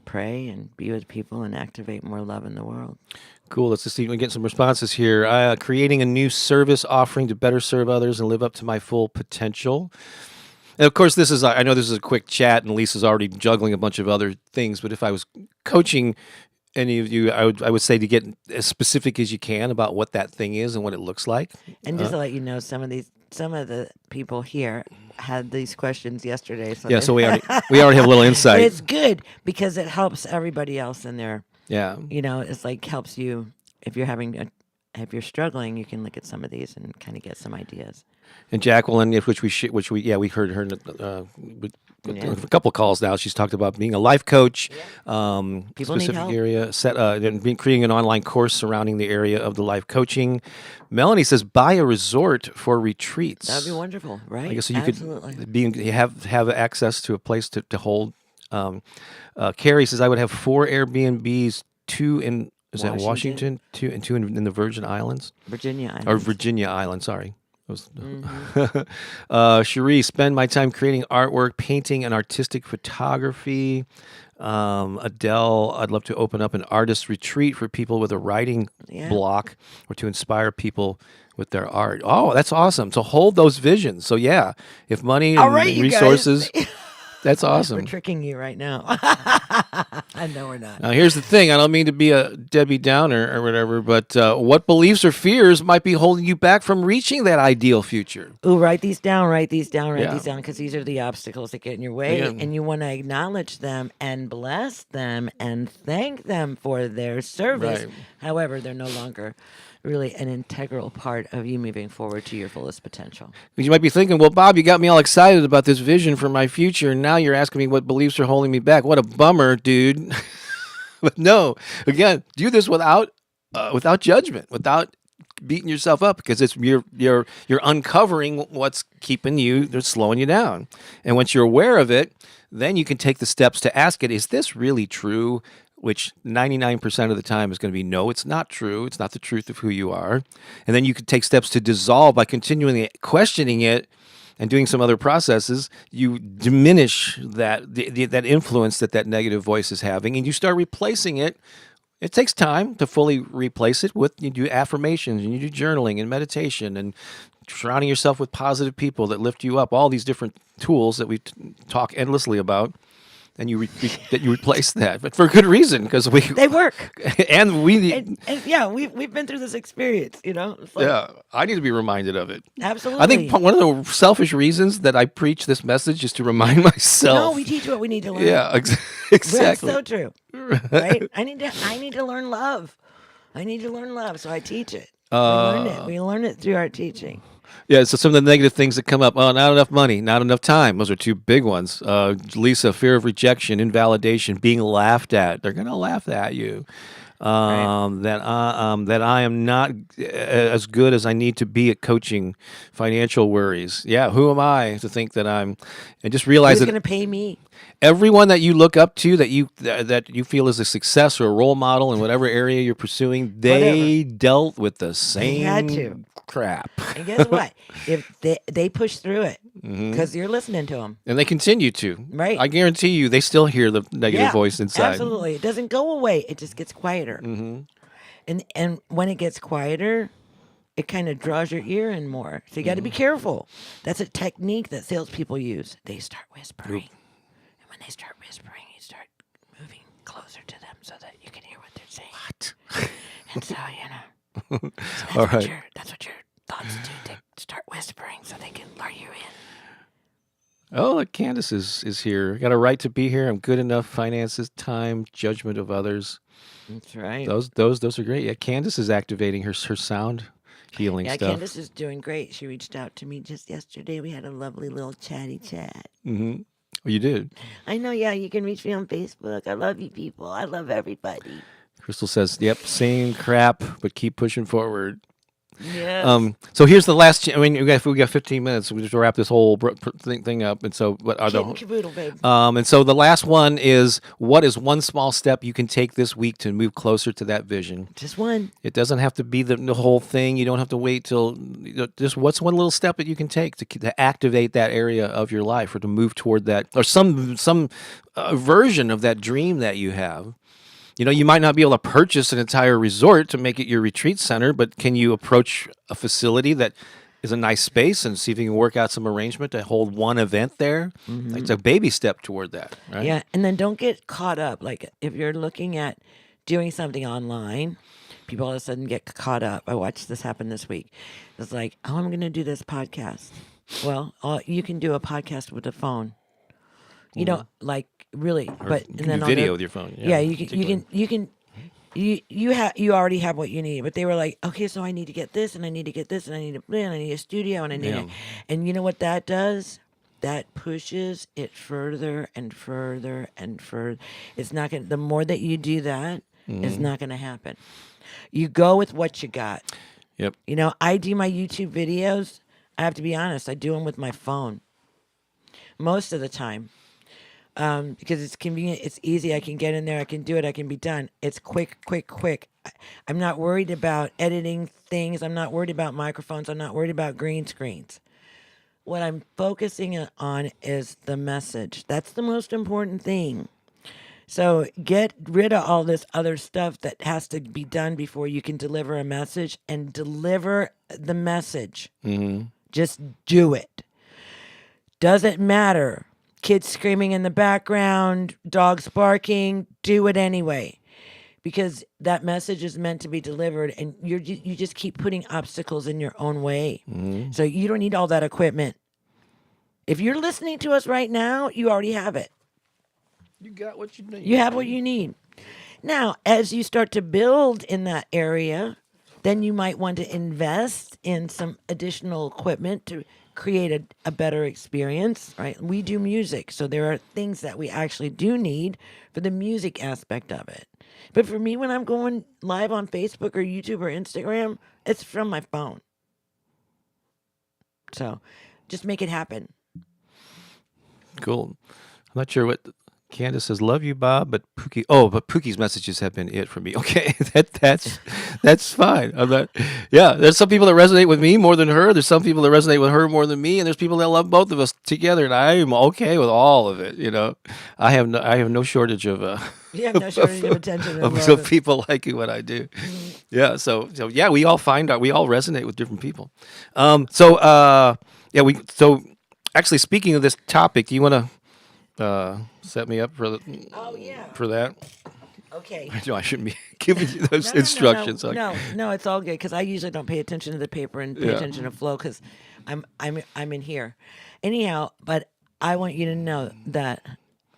pray and be with people and activate more love in the world. Cool. Let's just see if we can get some responses here. Creating a new service offering to better serve others and live up to my full potential. And of course, I know this is a quick chat, and Lisa's already juggling a bunch of other things. But if I was coaching any of you, I would say to get as specific as you can about what that thing is and what it looks like. And just to let you know, some of the people here had these questions yesterday. So yeah, so we already have a little insight. But it's good because it helps everybody else in there. Yeah. It's like helps you if you're having if you're struggling, you can look at some of these and kind of get some ideas. And Jacqueline, we heard her with a couple of calls now. She's talked about being a life coach, People need specific help. area, and creating an online course surrounding the area of the life coaching. Melanie says buy a resort for retreats. That would be wonderful, right? I guess so you Absolutely. could have access to a place to hold. Carrie says I would have 4 Airbnbs, 2 in Washington. Washington, 2 in the Virgin Islands. Virginia Islands. Or Virginia Island, sorry. Cherie, spend my time creating artwork, painting, and artistic photography. Adele, I'd love to open up an artist retreat for people with a writing block or to inspire people with their art. Oh, that's awesome. So hold those visions. So yeah, if money and resources... That's awesome. We're tricking you right now. I know we're not. Now, here's the thing. I don't mean to be a Debbie Downer or whatever, but what beliefs or fears might be holding you back from reaching that ideal future? Ooh, write these down, these down, because these are the obstacles that get in your way. And you want to acknowledge them and bless them and thank them for their service. Right. However, they're no longer really an integral part of you moving forward to your fullest potential. You might be thinking, well, Bob, you got me all excited about this vision for my future, and now you're asking me what beliefs are holding me back. What a bummer, dude. But no, again, do this without judgment, without beating yourself up, because it's you're uncovering what's keeping you, they're slowing you down. And once you're aware of it, then you can take the steps to ask it, is this really true? Which 99% of the time is going to be no, it's not true. It's not the truth of who you are. And then you can take steps to dissolve by continually questioning it and doing some other processes. You diminish that influence that negative voice is having, and you start replacing it. It takes time to fully replace it with, you do affirmations and you do journaling and meditation and surrounding yourself with positive people that lift you up, all these different tools that we talk endlessly about. And you replace that, but for good reason, because they work, and we need. And yeah, we've been through this experience, It's like, yeah, I need to be reminded of it. Absolutely. I think one of the selfish reasons that I preach this message is to remind myself. No, we teach what we need to learn. Yeah, exactly. That's so true. Right? I need to learn love. I need to learn love, so I teach it. We learn it through our teaching. Yeah, so some of the negative things that come up, not enough money, not enough time. Those are 2 big ones. Lisa, fear of rejection, invalidation, being laughed at. They're going to laugh at you. That I am not as good as I need to be at coaching, financial worries. Yeah, who am I to think that I'm? And just realize Who's that going to pay me? Everyone that you look up to, that you feel is a success or a role model in whatever area you're pursuing, they dealt with the same crap. And guess what? If they push through it, because you're listening to them, and they continue to, right? I guarantee you, they still hear the negative voice inside. Absolutely, it doesn't go away; it just gets quieter. And when it gets quieter, it kind of draws your ear in more. So you got to be careful. That's a technique that salespeople use. They start whispering. When they start whispering, you start moving closer to them so that you can hear what they're saying. What? And so, so all right. That's what your thoughts do. They start whispering so they can lure you in. Oh, look, Candace is here. Got a right to be here. I'm good enough. Finances, time, judgment of others. That's right. Those are great. Yeah, Candace is activating her sound healing stuff. Yeah, Candace is doing great. She reached out to me just yesterday. We had a lovely little chatty chat. Mm-hmm. Oh, you did? I know, yeah. You can reach me on Facebook. I love you people. I love everybody. Thrill says, yep, same crap, but keep pushing forward. Yes. So here's the last. We got 15 minutes. We just wrap this whole thing up. And so, what are caboodle, babe. And so the last one is, what is one small step you can take this week to move closer to that vision? Just one. It doesn't have to be the whole thing. You don't have to wait till. Just what's one little step that you can take to activate that area of your life, or to move toward that, or some version of that dream that you have. You might not be able to purchase an entire resort to make it your retreat center, but can you approach a facility that is a nice space and see if you can work out some arrangement to hold one event there? It's a baby step toward that, right? Yeah, and then don't get caught up. Like, if you're looking at doing something online, people all of a sudden get caught up. I watched this happen this week. It's like, I'm going to do this podcast. Well, you can do a podcast with a phone. You don't really, or but you can do video with your phone. Yeah, you can you already have what you need. But they were like, okay, so I need to get this, and I need to get this, and I need and I need a studio, and I need Yeah. it. And you know what that does? That pushes it further and further and further. It's not gonna. The more that you do that, it's not gonna happen. You go with what you got. Yep. You know, I do my YouTube videos. I have to be honest. I do them with my phone most of the time. Because it's convenient, it's easy. I can get in there, I can do it, I can be done. It's quick, quick, quick. I'm not worried about editing things. I'm not worried about microphones. I'm not worried about green screens. What I'm focusing on is the message. That's the most important thing. So get rid of all this other stuff that has to be done before you can deliver a message, and deliver the message. Just do it. Doesn't matter. Kids screaming in the background, dogs barking, do it anyway. Because that message is meant to be delivered, and you just keep putting obstacles in your own way. So you don't need all that equipment. If you're listening to us right now, you already have it. You got what you need. You have what you need. Now, as you start to build in that area, then you might want to invest in some additional equipment to create a better experience, right? We do music, so there are things that we actually do need for the music aspect of it. But for me, when I'm going live on Facebook or YouTube or Instagram, it's from my phone. So just make it happen. Cool. I'm not sure what Candace says. Love you, Bob, but Pooki. Oh, but Pookie's messages have been it for me. Okay, that's fine. I'm not. Yeah, there's some people that resonate with me more than her. There's some people that resonate with her more than me, and there's people that love both of us together. And I'm okay with all of it. You know, I have no shortage of. You have no shortage of attention and So love. people liking what I do. Yeah. So yeah, we all resonate with different people. So actually, speaking of this topic, do you want to set me up for Oh yeah. for that? Okay. I know I shouldn't be giving you those No, instructions. No, it's all good because I usually don't pay attention to the paper and pay Yeah. attention to flow because I'm in here. Anyhow, but I want you to know that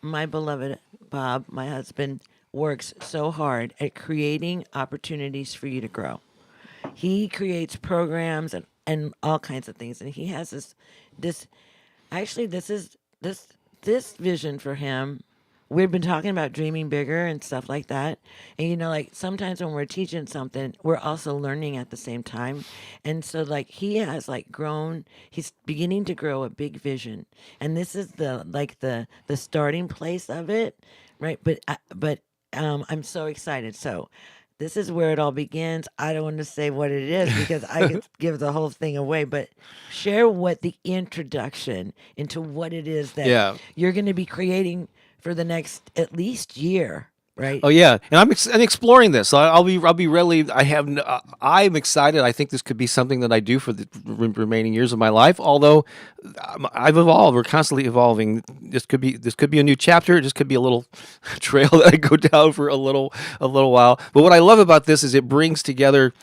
my beloved Bob, my husband, works so hard at creating opportunities for you to grow. He creates programs and all kinds of things, and he has this actually this vision for him. We've been talking about dreaming bigger and stuff like that. And you know, like sometimes when we're teaching something, we're also learning at the same time. And so like he has like grown, he's beginning to grow a big vision. And this is the starting place of it, right? But I'm so excited. So this is where it all begins. I don't want to say what it is because I could give the whole thing away, but share what the introduction into what it is that Yeah. you're going to be creating for the next at least year, right? Oh yeah, and I'm exploring this. I'll be readily. I'm excited. I think this could be something that I do for the remaining years of my life. Although I've evolved, we're constantly evolving. This could be a new chapter. This could be a little trail that I go down for a little while. But what I love about this is it brings together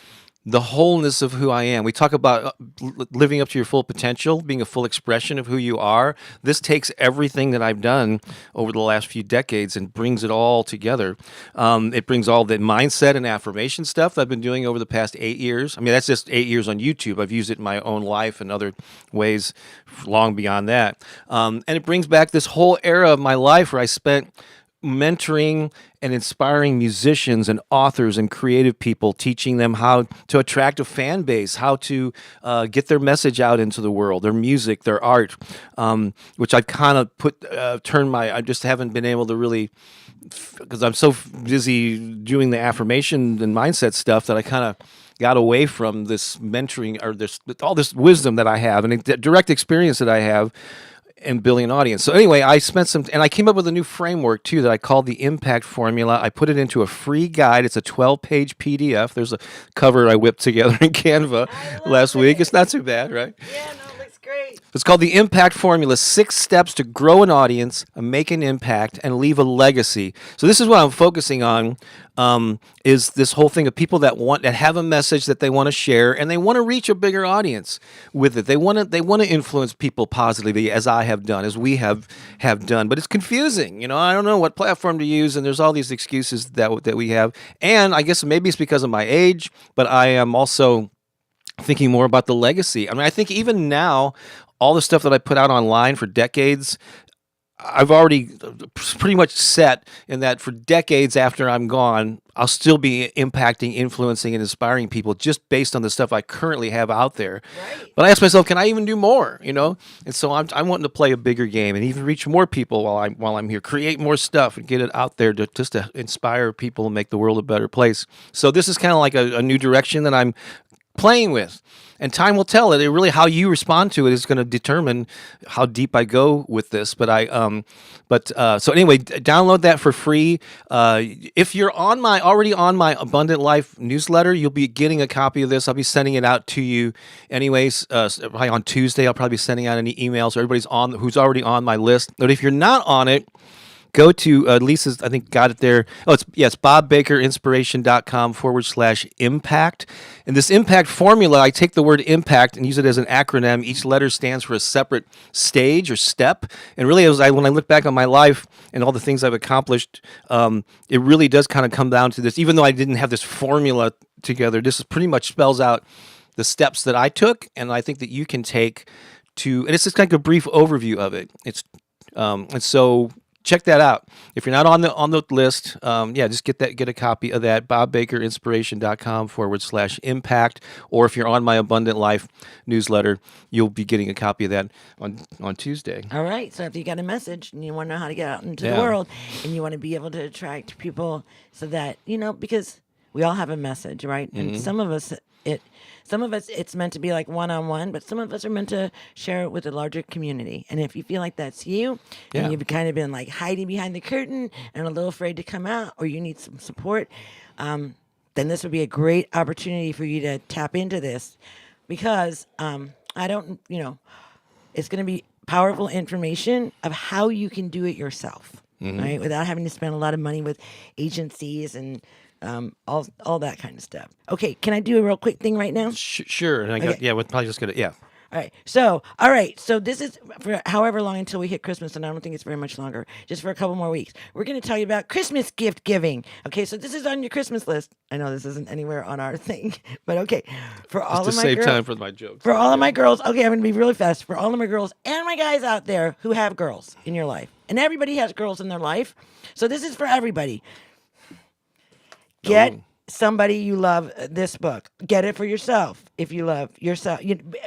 the wholeness of who I am. We talk about living up to your full potential, being a full expression of who you are. This takes everything that I've done over the last few decades and brings it all together. It brings all the mindset and affirmation stuff that I've been doing over the past 8 years. I mean, that's just 8 years on YouTube. I've used it in my own life and other ways long beyond that. And it brings back this whole era of my life where I spent mentoring and inspiring musicians and authors and creative people, teaching them how to attract a fan base, how to get their message out into the world, their music, their art, which I've kind of I just haven't been able to really, because I'm so busy doing the affirmation and mindset stuff that I kind of got away from this mentoring or all this wisdom that I have and direct experience that I have and building an audience. So anyway, and I came up with a new framework too that I called the Impact Formula. I put it into a free guide. It's a 12-page PDF. There's a cover I whipped together in Canva last week. It's not too bad, right? Yeah, no, it looks great. It's called The Impact Formula: 6 Steps to Grow an Audience, Make an Impact, and Leave a Legacy. So this is what I'm focusing on, is this whole thing of people that have a message that they want to share, and they want to reach a bigger audience with it. They want to influence people positively, as I have done, as we have done. But it's confusing. I don't know what platform to use, and there's all these excuses that we have. And I guess maybe it's because of my age, but I am also thinking more about the legacy. I mean, I think even now, all the stuff that I put out online for decades, I've already pretty much set in that for decades after I'm gone, I'll still be impacting, influencing, and inspiring people just based on the stuff I currently have out there. Right. But I ask myself, can I even do more? And so I'm wanting to play a bigger game and even reach more people while I'm here, create more stuff and get it out there just to inspire people and make the world a better place. So this is kind of like a new direction that I'm playing with, and time will tell. It really, how you respond to it is going to determine how deep I go with this. But so anyway, download that for free. If you're already on my Abundant Life newsletter, you'll be getting a copy of this. I'll be sending it out to you anyways. Probably on Tuesday, I'll probably be sending out any emails. So everybody's who's already on my list. But if you're not on it, go to Lisa's, I think, got it there. Oh, it's bobbakerinspiration.com/impact. And this impact formula, I take the word impact and use it as an acronym. Each letter stands for a separate stage or step. And really, when I look back on my life and all the things I've accomplished, it really does kind of come down to this. Even though I didn't have this formula together, this pretty much spells out the steps that I took, and I think that you can take and it's just like a brief overview of it. And so check that out. If you're not on the list, just get a copy of that. bobbakerinspiration.com/impact. Or if you're on my Abundant Life newsletter, you'll be getting a copy of that on Tuesday. All right. So if you got a message and you want to know how to get out into the world, and you want to be able to attract people, so that because we all have a message, right? And some of us it's meant to be like one-on-one, but some of us are meant to share it with a larger community. And if you feel like that's you, and you've kind of been like hiding behind the curtain and a little afraid to come out, or you need some support, then this would be a great opportunity for you to tap into this, because it's going to be powerful information of how you can do it yourself, right? Without having to spend a lot of money with agencies and all that kind of stuff. Okay, can I do a real quick thing right now? Sure. And we're probably just gonna All right. So this is for however long until we hit Christmas, and I don't think it's very much longer. Just for a couple more weeks, we're going to tell you about Christmas gift giving. Okay, so this is on your Christmas list. I know this isn't anywhere on our thing, but okay. For all of my girls, time for my jokes. For all of my girls, okay, I'm going to be really fast. For all of my girls and my guys out there who have girls in your life, and everybody has girls in their life, so this is for everybody. Get somebody you love this book. Get it for yourself if you love yourself.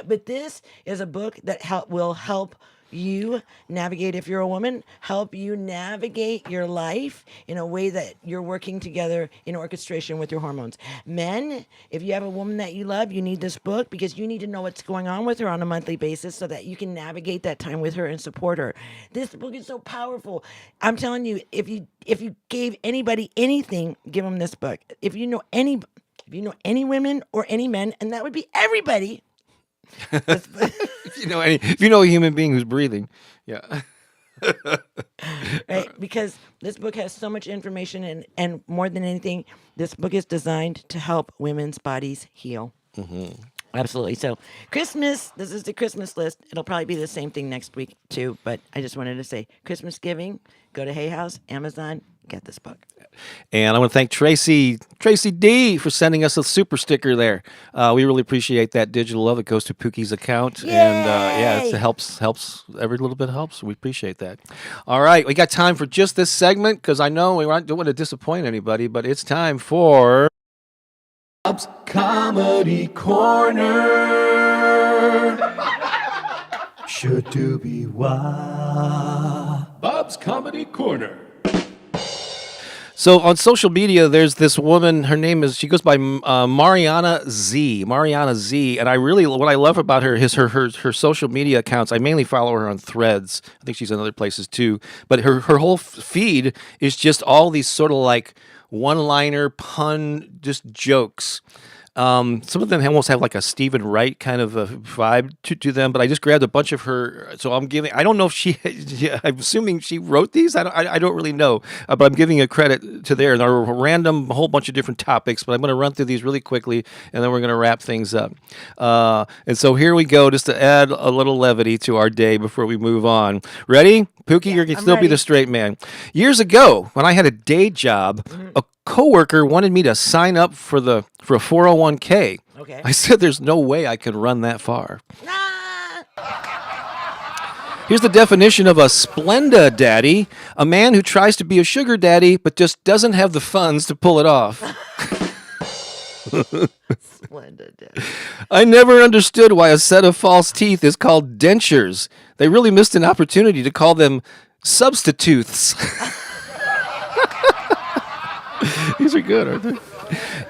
But this is a book that will help you navigate, if you're a woman, help you navigate your life in a way that you're working together in orchestration with your hormones. Men, if you have a woman that you love, you need this book, because you need to know what's going on with her on a monthly basis so that you can navigate that time with her and support her. This book is so powerful. I'm telling you, if you gave anybody anything, give them this book. If you know any women or any men, and that would be everybody. If you know a human being who's breathing, right? Because this book has so much information, and more than anything, this book is designed to help women's bodies heal. Absolutely. So Christmas, this is the Christmas list. It'll probably be the same thing next week too, but I just wanted to say Christmas giving, go to Hay House, Amazon, get this book. And I want to thank Tracy D for sending us a super sticker there. We really appreciate that digital love. It goes to Pooki's account. Yay! And it helps. Every little bit helps. We appreciate that. All right. We got time for just this segment, because I know we don't want to disappoint anybody, but it's time for Bob's Comedy Corner. Should-do-be-wah. Bob's Comedy Corner. So on social media, there's this woman. Her name she goes by Mariana Z. And what I love about her is her social media accounts. I mainly follow her on Threads. I think she's in other places too. But her whole feed is just all these sort of like one-liner pun, just jokes. Some of them almost have like a Stephen Wright kind of a vibe to them, but I just grabbed a bunch of her. So I don't know if she, yeah, I'm assuming she wrote these. I don't really know, but I'm giving a credit to there. And there are a random, whole bunch of different topics, but I'm going to run through these really quickly, and then we're going to wrap things up. And so here we go, just to add a little levity to our day before we move on. Ready? Pookie, you're going to still be the straight man. Years ago, when I had a day job, a coworker wanted me to sign up for a 401k. Okay. I said there's no way I could run that far. Here's the definition of a Splenda daddy: a man who tries to be a sugar daddy but just doesn't have the funds to pull it off. Splendid daddy. I never understood why a set of false teeth is called dentures. They really missed an opportunity to call them substitutes. These are good, aren't they?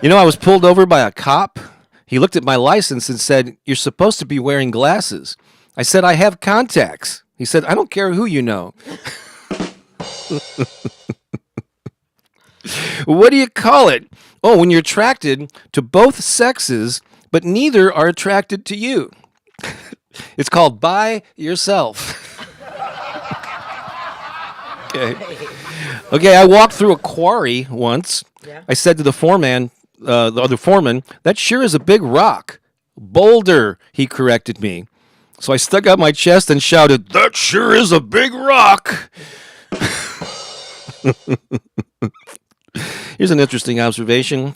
You know, I was pulled over by a cop. He looked at my license and said, "You're supposed to be wearing glasses." I said, "I have contacts." He said, "I don't care who you know." What do you call it? Oh, when you're attracted to both sexes, but neither are attracted to you. It's called by yourself. Okay, I walked through a quarry once. Yeah. I said to the foreman, "That sure is a big rock." "Boulder," he corrected me. So I stuck out my chest and shouted, "That sure is a big rock." Here's an interesting observation.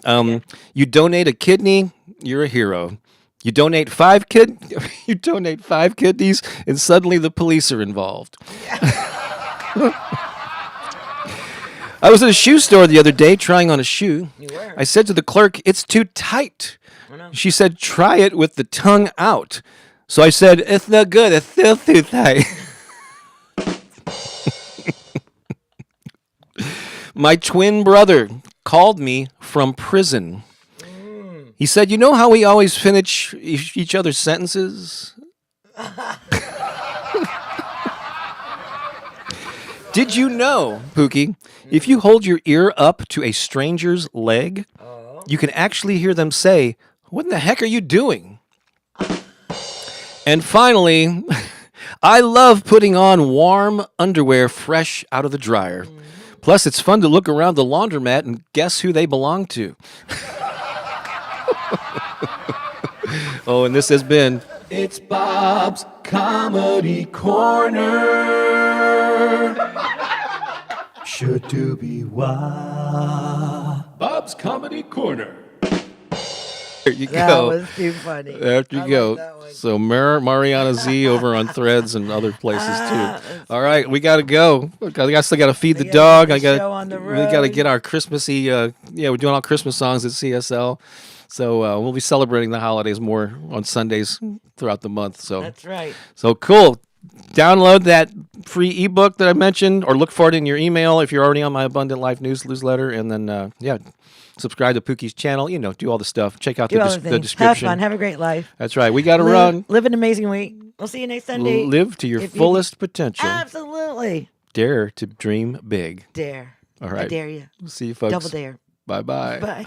You donate a kidney, you're a hero. You donate five kidneys, and suddenly the police are involved. I was at a shoe store the other day trying on a shoe. You were. I said to the clerk, "It's too tight." She said, "Try it with the tongue out." So I said, "It's no good. It's still too tight." My twin brother called me from prison. He said, "You know how we always finish each other's sentences?" Did you know, Pookie, if you hold your ear up to a stranger's leg, you can actually hear them say, "What in the heck are you doing?" And finally, I love putting on warm underwear fresh out of the dryer. Plus, it's fun to look around the laundromat and guess who they belong to. Oh, and this has been It's Bob's Comedy Corner. Should-do-be-wah. Bob's Comedy Corner. There you That go. was too funny. There you I go. like that one. So Mariana Z over on Threads and other places too. All right, we got to go. I still got to feed the gotta dog. get I the got. show on the We got to road. get our Christmassy. Yeah, we're doing all Christmas songs at CSL. So we'll be celebrating the holidays more on Sundays throughout the month. So That's right. So cool. Download that free ebook that I mentioned, or look for it in your email if you're already on my Abundant Life newsletter. And then, subscribe to Pookie's channel. Do all the stuff. Check out Do all the the things. description. Have fun. Have a great life. That's right. We got to run. Live an amazing week. We'll see you next Sunday. Live to your If you- fullest potential. Absolutely. Dare to dream big. Dare. All right. I dare you. See you, folks. Double dare. Bye-bye. Bye.